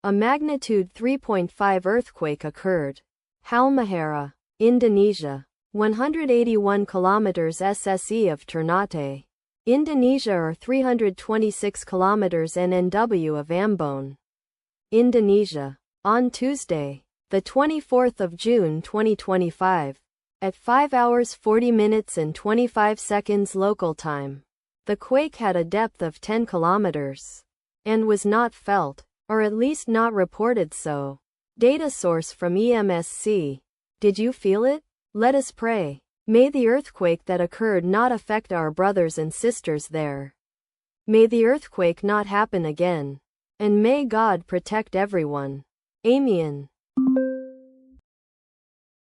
A magnitude 3.5 earthquake occurred. Halmahera, Indonesia. 181 kilometers SSE of Ternate, Indonesia, or 326 kilometers NNW of Ambon, Indonesia. On Tuesday, the 24th of June 2025, at 5 hours 40 minutes and 25 seconds local time, the quake had a depth of 10 kilometers and was not felt, or at least not reported so. Data source from EMSC. Did you feel it? Let us pray. May the earthquake that occurred not affect our brothers and sisters there. May the earthquake not happen again. And may God protect everyone. Amen.